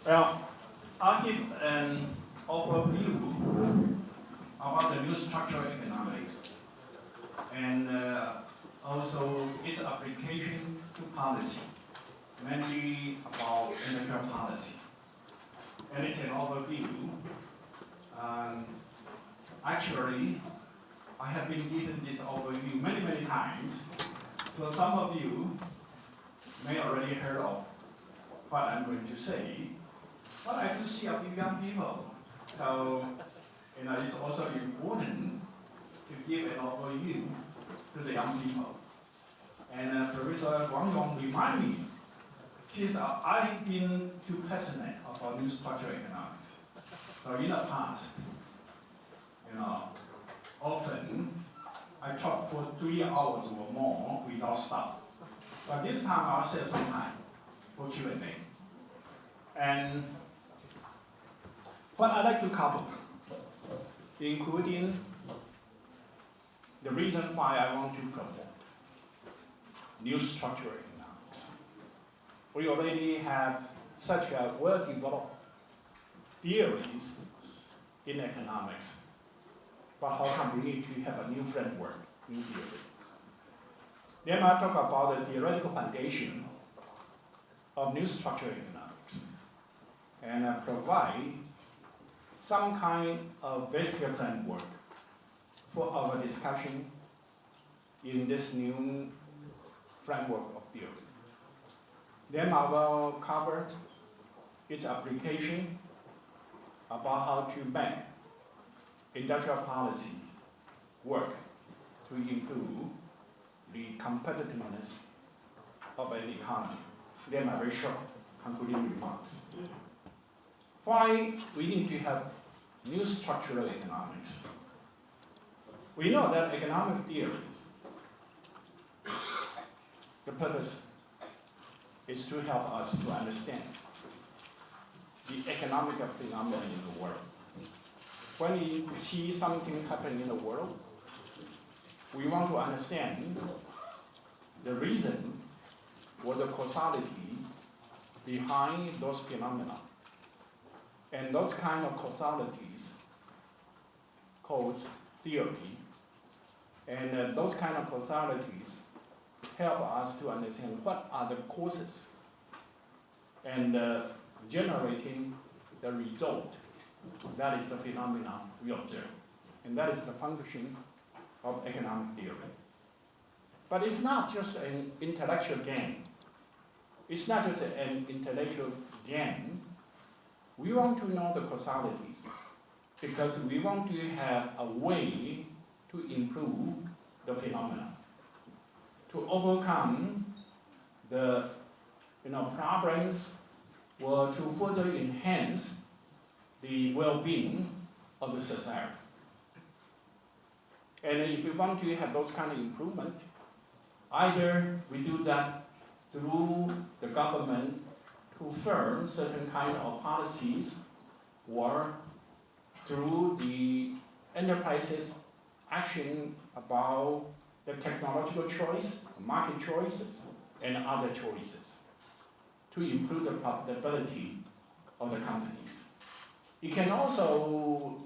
Well, I'll give an overview about the new structural economics and also its application to policy, mainly about industrial policy. And it's an overview. Actually, I have been given this overview many, many times. So some of you may already heard of what I'm going to say. But I do see a few young people. So, it's also important to give an overview to the young people. And Professor Wang Yong reminded me, since I've been too passionate about new structural economics. So in the past, often I talk for 3 hours or more without stop. But this time I'll set some time for Q&A. And what I'd like to cover, including the reason why I want to promote new structural economics. We already have such a well-developed theories in economics, but how come we need to have a new framework, new theory? Then I'll talk about the theoretical foundation of new structural economics and provide some kind of basic framework for our discussion in this new framework of theory. Then I will cover its application about how to make industrial policies work to improve the competitiveness of an economy. Then my very short concluding remarks. Why we need to have new structural economics? We know that economic theories, the purpose is to help us to understand the economic phenomena in the world. When we see something happen in the world, we want to understand the reason or the causality behind those phenomena. And those kind of causalities cause theory. And those kind of causalities help us to understand what are the causes and generating the result. That is the phenomenon we observe. And that is the function of economic theory. But it's not just an intellectual game. It's not just an intellectual game. We want to know the causalities because we want to have a way to improve the phenomena, to overcome the problems or to further enhance the well-being of the society. And if we want to have those kind of improvement, either we do that through the government to firm certain kind of policies or through the enterprises action about the technological choice, market choices, and other choices to improve the profitability of the companies. It can also,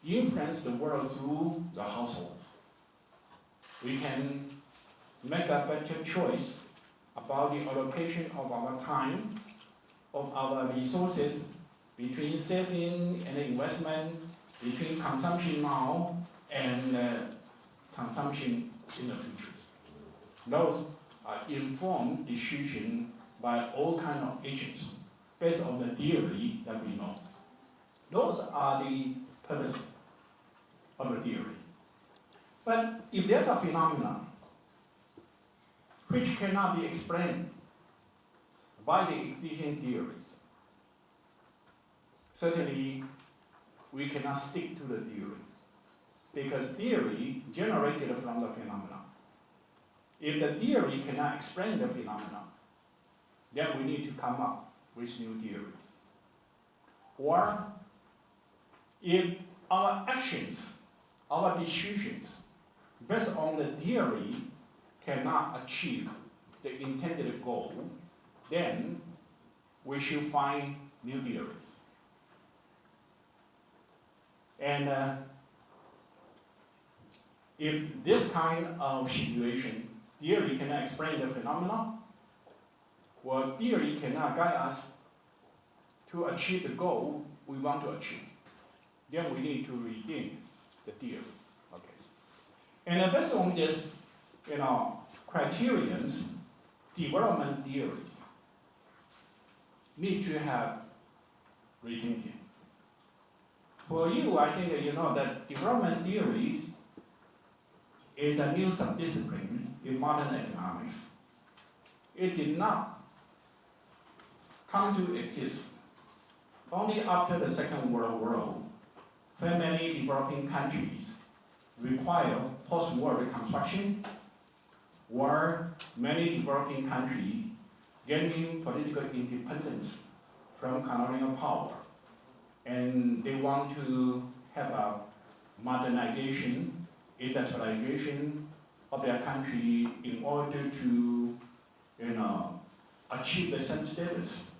influence the world through the households. We can make a better choice about the allocation of our time, of our resources, between saving and investment, between consumption now and consumption in the future. Those are informed decisions by all kinds of agents based on the theory that we know. Those are the purpose of the theory. But if there's a phenomenon which cannot be explained by the existing theories, certainly we cannot stick to the theory because theory generated from the phenomenon. If the theory cannot explain the phenomenon, then we need to come up with new theories. Or if our actions, our decisions, based on the theory, cannot achieve the intended goal, then we should find new theories. And if this kind of situation, theory cannot explain the phenomenon, well, theory cannot guide us to achieve the goal we want to achieve. Then we need to redeem the theory. Okay. And based on this, criterions, development theories need to have rethinking. For you, I think you know that development theories is a new subdiscipline in modern economics. It did not come to exist only after the Second World War, when many developing countries require post-war reconstruction, or many developing countries gaining political independence from colonial power, and they want to have a modernization, industrialization of their country in order to, achieve the same status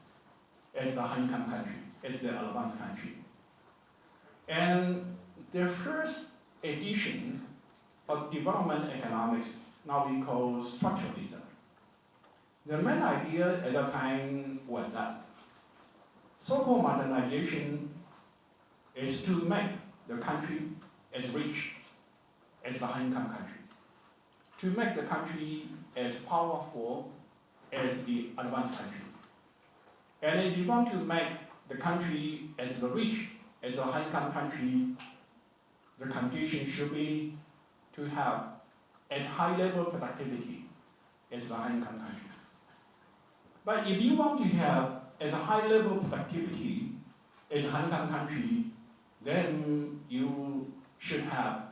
as the high-income country, as the advanced country. And the first edition of development economics, now we call structuralism. The main idea at that time was that so-called modernization is to make the country as rich as the high-income country, to make the country as powerful as the advanced country. And if you want to make the country as rich as a high-income country, the condition should be to have as high level productivity as the high-income country. But if you want to have as a high level productivity as a high-income country, then you should have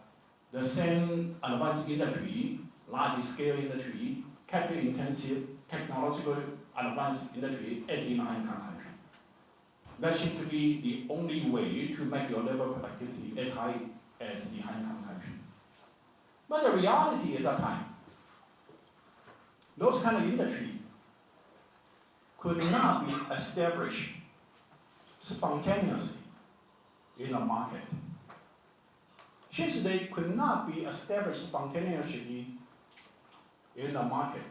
the same advanced industry, large scale industry, capital intensive, technological advanced industry as in a high-income country. That seems to be the only way to make your level of productivity as high as the high-income country. But the reality at that time, those kind of industry could not be established spontaneously in a market. Since they could not be established spontaneously in the market,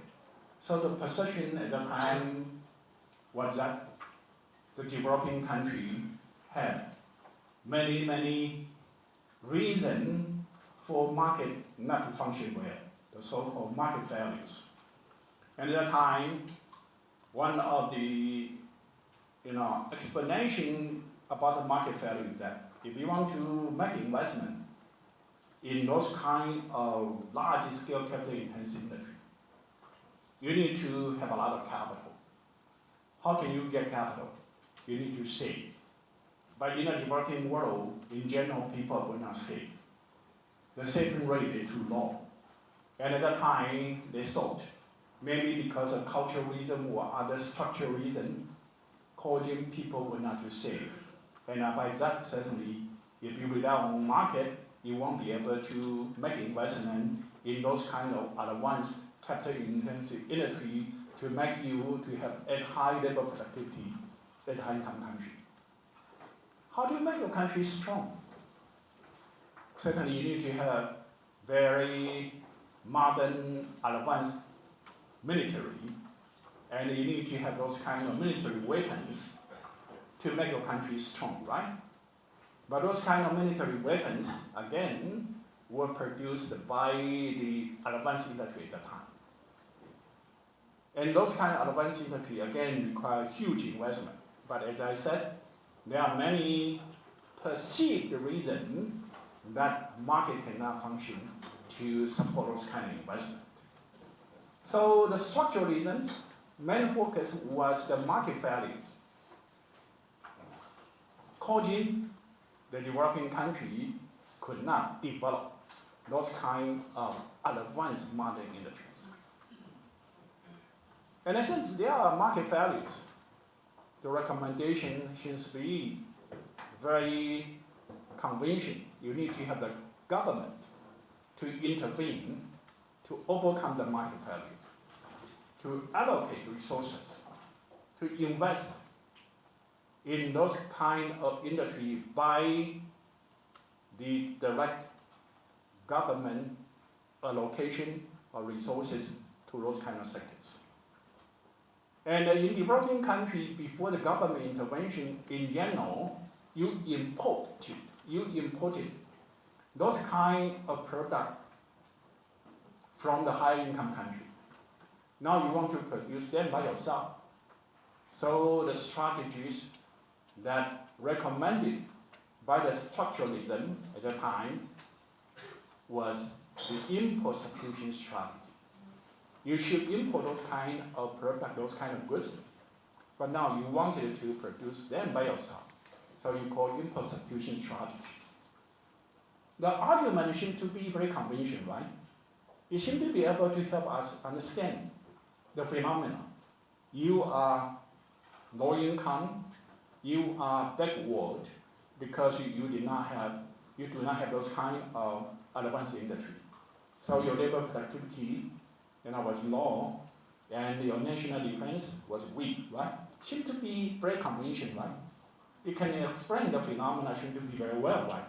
so the perception at that time was that the developing country had many reasons for market not to function well, the so-called market failures. And at that time, one of the explanation about the market failure is that if you want to make investment in those kind of large-scale capital-intensive industry, you need to have a lot of capital. How can you get capital? You need to save. But in a developing world, in general, people will not save. The saving rate is too low. And at that time, they thought, maybe because of cultural reason or other structural reason, causing people will not to save. And by that, certainly, if you rely on market, you won't be able to make investment in those kind of advanced capital-intensive industry to make you to have as high level of productivity as a high-income country. How do you make your country strong? Certainly, you need to have very modern, advanced military, and you need to have those kind of military weapons to make your country strong, right? But those kind of military weapons, again, were produced by the advanced industry at the time. And those kind of advanced industry, again, require huge investment. But as I said, there are many perceived reasons that market cannot function to support those kind of investment. So the structural reasons, main focus was the market failures, causing the developing country could not develop those kind of advanced modern industries. And since there are market failures, the recommendation seems to be very conventional. You need to have the government to intervene to overcome the market failures, to allocate resources, to invest in those kind of industry by the direct government allocation of resources to those kind of sectors. And in developing countries, before the government intervention, in general, you imported those kind of product from the high income country. Now you want to produce them by yourself. So the strategies that recommended by the structuralism at the time was the import substitution strategy. You should import those kind of product, those kind of goods, but now you wanted to produce them by yourself. So you call import substitution strategy. The argument seems to be very conventional, right? It seems to be able to help us understand the phenomenon. You are low income, you are backward because you do not have those kind of advanced industry. So your labor productivity was low, and your national defense was weak, right? Seems to be very conventional, right? It can explain the phenomena, seem to be very well, right?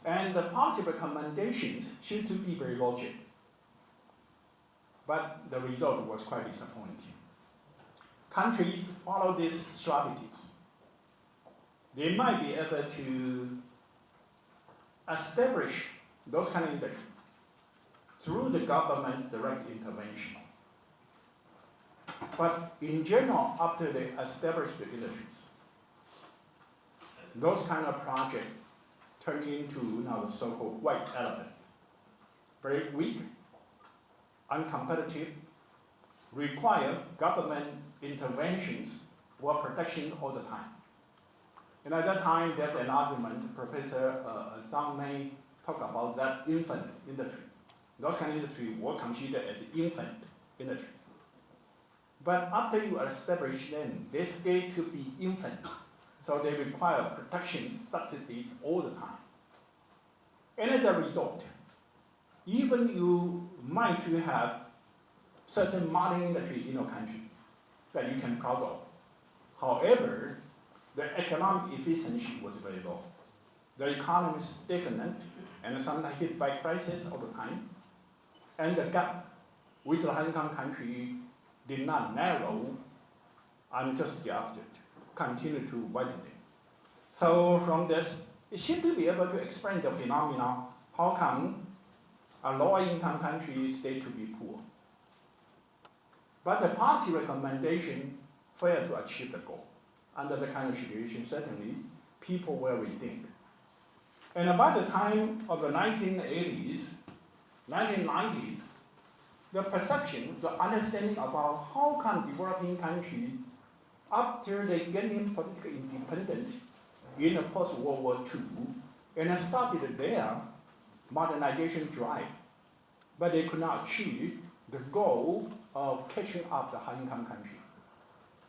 And the policy recommendations seem to be very logical. But the result was quite disappointing. Countries follow these strategies. They might be able to establish those kind of industries through the government's direct interventions. But in general, after they establish the industries, those kind of projects turn into the so-called white elephant. Very weak, uncompetitive, require government interventions or protection all the time. And at that time, there's an argument, Professor Zhang Mei talked about that infant industry. Those kind of industry were considered as infant industries. But after you establish them, they stay to be infant. So they require protections, subsidies all the time. And as a result, even you might have certain modern industry in your country that you can proud of. However, the economic efficiency was very low. The economy is stagnant and sometimes hit by crisis all the time. And the gap with the high-income country did not narrow, and just the opposite, continue to widen. So from this, it seems to be able to explain the phenomena, how come a lower income country stay to be poor. But the policy recommendation failed to achieve the goal. Under the kind of situation, certainly, people will rethink. And by the time of the 1980s, 1990s, the perception, the understanding about how come developing countries, after they gain political independence in the post-World War II, and started their modernization drive, but they could not achieve the goal of catching up the high-income country.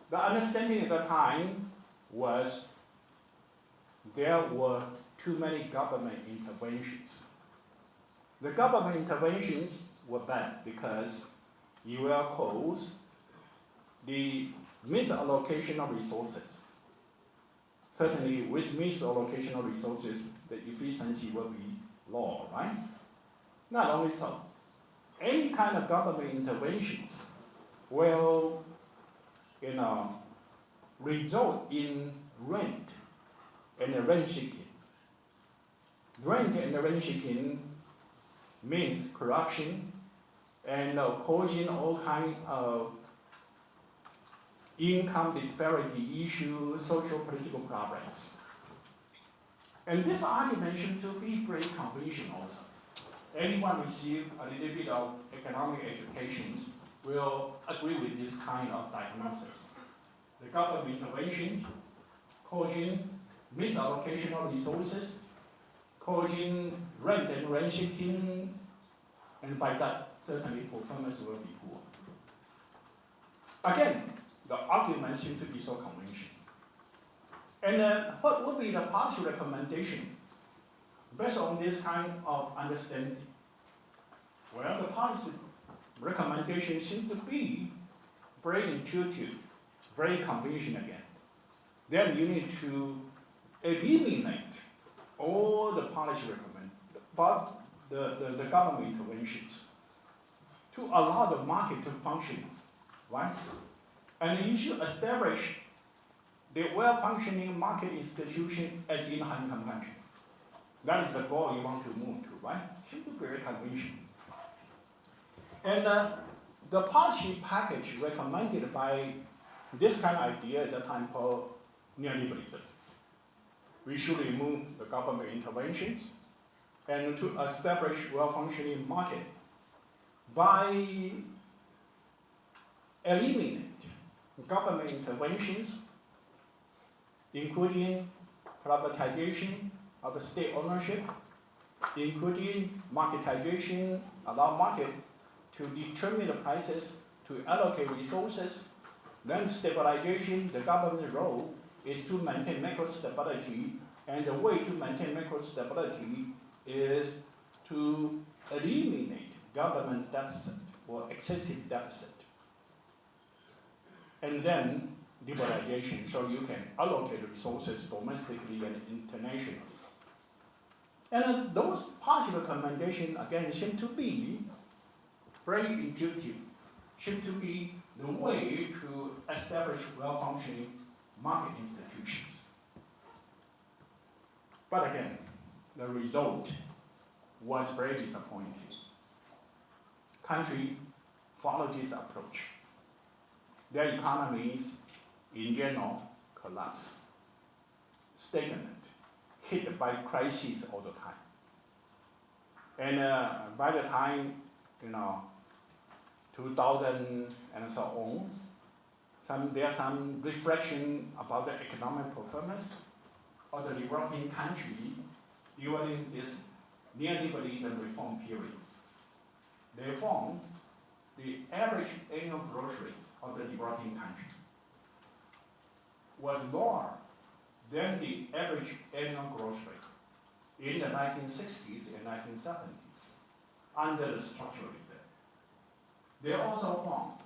The understanding at the time was there were too many government interventions. The government interventions were bad because you will cause the misallocation of resources. Certainly, with misallocation of resources, the efficiency will be low, right? Not only so, any kind of government interventions will, result in rent and rent seeking. Rent and rent seeking means corruption and causing all kinds of income disparity issues, social political problems. And this argument seems to be very conventional also. Anyone receive a little bit of economic education will agree with this kind of diagnosis. The government intervention causing misallocation of resources, causing rent and rent seeking, and by that, certainly performance will be poor. Again, the argument seems to be so conventional. And what would be the policy recommendation based on this kind of understanding? Well, the policy recommendation seems to be very intuitive, very conventional again. then you need to eliminate all the policy but the government interventions to allow the market to function, right? And you should establish the well-functioning market institution as in high-income country. That is the goal you want to move to, right? Should be very conventional. And the policy package recommended by this kind of idea is a time called neoliberalism. We should remove the government interventions and to establish well-functioning market by eliminate government interventions, including privatization of the state ownership, including marketization, allow market to determine the prices, to allocate resources, then stabilization. The government's role is to maintain macro stability, and the way to maintain macro stability is to eliminate government deficit or excessive deficit. And then liberalization, so you can allocate resources domestically and internationally. And those policy recommendations, again, seem to be very intuitive, seem to be the way to establish well-functioning market institutions. But again, the result was very disappointing. Countries followed this approach. Their economies, in general, collapse, stagnant, hit by crises all the time. And by the time, 2000 and so on, there's some reflection about the economic performance of the developing country during this neoliberalism reform periods. They found the average annual growth rate of the developing country was lower than the average annual growth rate in the 1960s and 1970s under the structural reform. They also found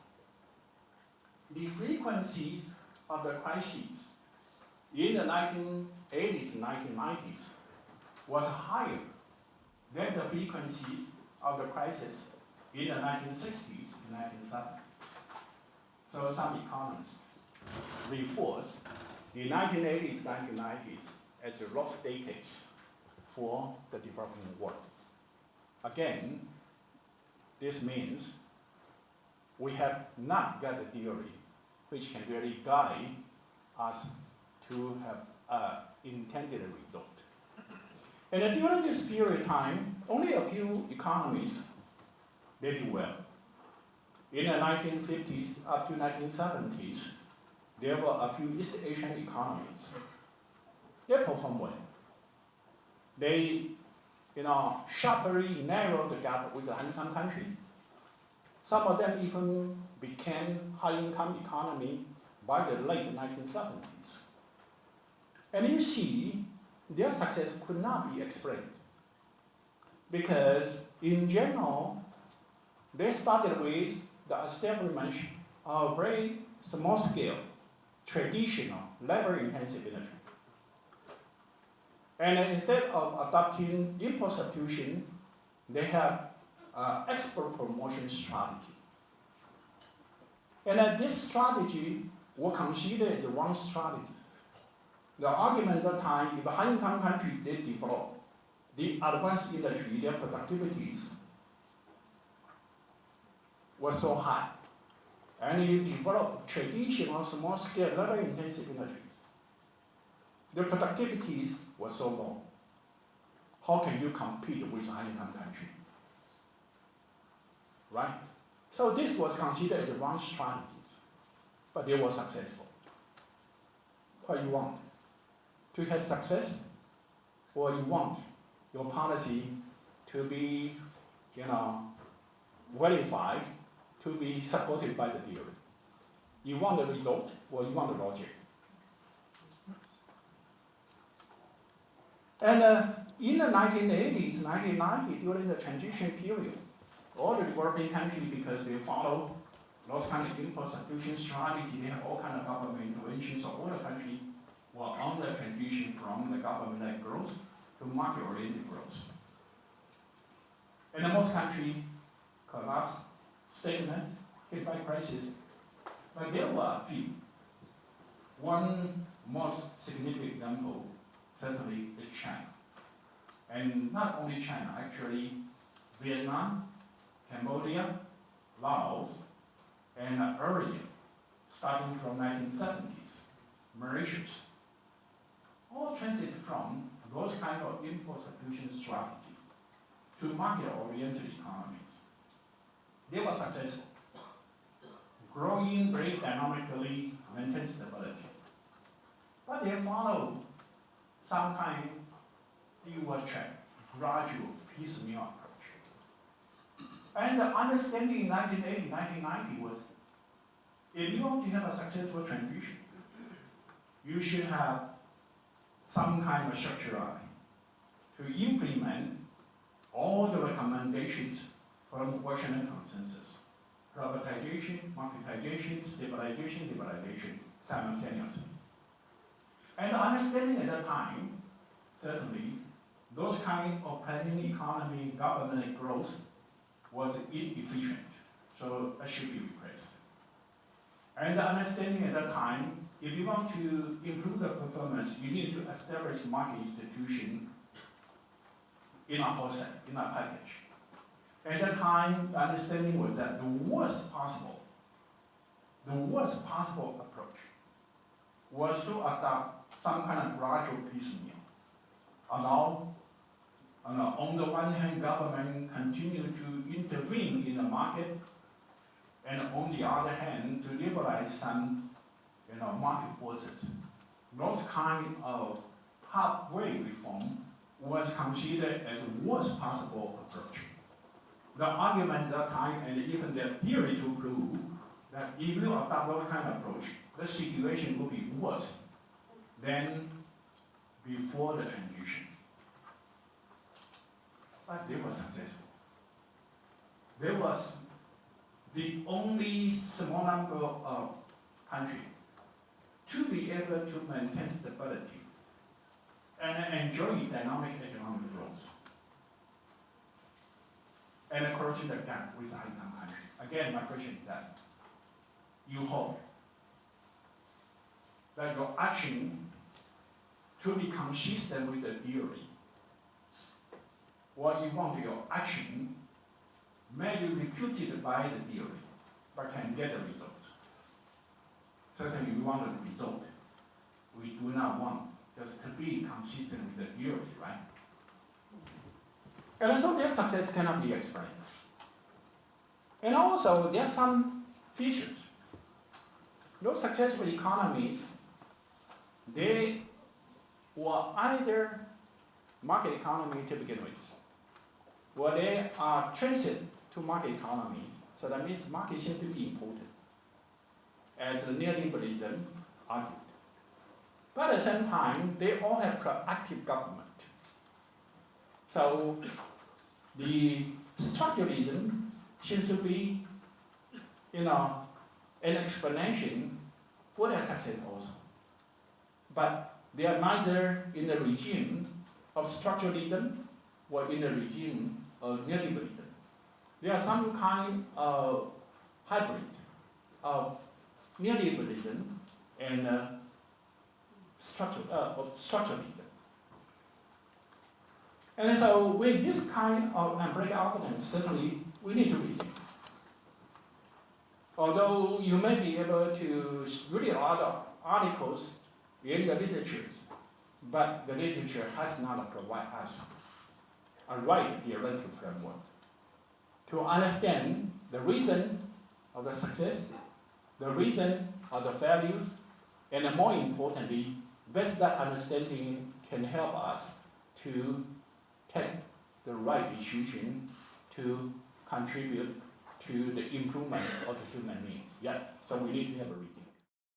the frequencies of the crises in the 1980s and 1990s was higher than the frequencies of the crisis in the 1960s and 1970s. So some economists reinforce the 1980s, 1990s as the lost decades for the developing world. Again, this means we have not got a theory which can really guide us to have an intended result. And during this period of time, only a few economies did well. In the 1950s up to 1970s, there were a few East Asian economies. They performed well. They, sharply narrowed the gap with the high-income country. Some of them even became high-income economy by the late 1970s. And you see, their success could not be explained because, in general, they started with the establishment of very small-scale, traditional, labor-intensive industry. And instead of adopting import substitution, they have export promotion strategy. And this strategy was considered the wrong strategy. The argument at the time, if a high-income country did develop the advanced industry, their productivities was so high, and you develop traditional small-scale, labor-intensive industries, the productivities were so low. How can you compete with a high-income country? Right? So this was considered the wrong strategies, but they were successful. What you want? To have success, or you want your policy to be, verified, to be supported by the theory? You want the result, or you want the logic? And in the 1980s, 1990s, during the transition period, all the developing countries, because they follow those kind of import substitution strategy, they have all kind of government interventions of all the countries, transition from the government-led growth to market-oriented growth. And most countries collapse, stagnant, hit by crisis, but there were a few. One most significant example certainly is China. And not only China, actually Vietnam, Cambodia, Laos, and earlier, starting from 1970s, Mauritius, all transit from those kind of import substitution strategy to market-oriented economies. They were successful, growing very dynamically, maintain stability. But they followed some kind of dual track, gradual, piecemeal approach. And the understanding in 1980, 1990 was, if you want to have a successful transition, you should have some kind of structure to implement all the recommendations from Washington Consensus. Privatization, marketization, stabilization, liberalization simultaneously. And the understanding at that time, certainly, those kind of planning economy, government growth was inefficient, so that should be replaced. And the understanding at that time, if you want to improve the performance, you need to establish market institution in a wholesale, in a package. At that time, the understanding was that the worst possible approach was to adopt some kind of gradual piecemeal. Allow, on the one hand, government continue to intervene in the market, and on the other hand, to liberalize some market forces. Those kind of halfway reform was considered as the worst possible approach. The argument at that time, and even the theory to prove that if you adopt that kind of approach, the situation will be worse than before the transition. But they were successful. There was the only small number of countries to be able to maintain stability and enjoy dynamic economic growth and closing the gap with high-income countries. Again, my question is that you hope that your action to be consistent with the theory, or you want your action may be refuted by the theory, but can get a result. Certainly we want a result. We do not want just to be consistent with the theory, right? And so their success cannot be explained. And also there are some features. Those successful economies, they were either market economy to begin with, or they are transit to market economy. So that means market seems to be important, as the neoliberalism argued. But at the same time, they all have proactive government. So the structuralism seems to be, an explanation for their success also. But they are neither in the regime of structuralism or in the regime of neoliberalism. There are some kind of hybrid of neoliberalism and structuralism. And so with this kind of umbrella evidence, certainly we need to rethink. Although you may be able to read a lot of articles in the literatures, but the literature has not provided us a right theoretical framework to understand the reason of the success, the reason of the values, and more importantly, best that understanding can help us to take the right decision to contribute to the improvement of the human being. Yeah, so we need to have a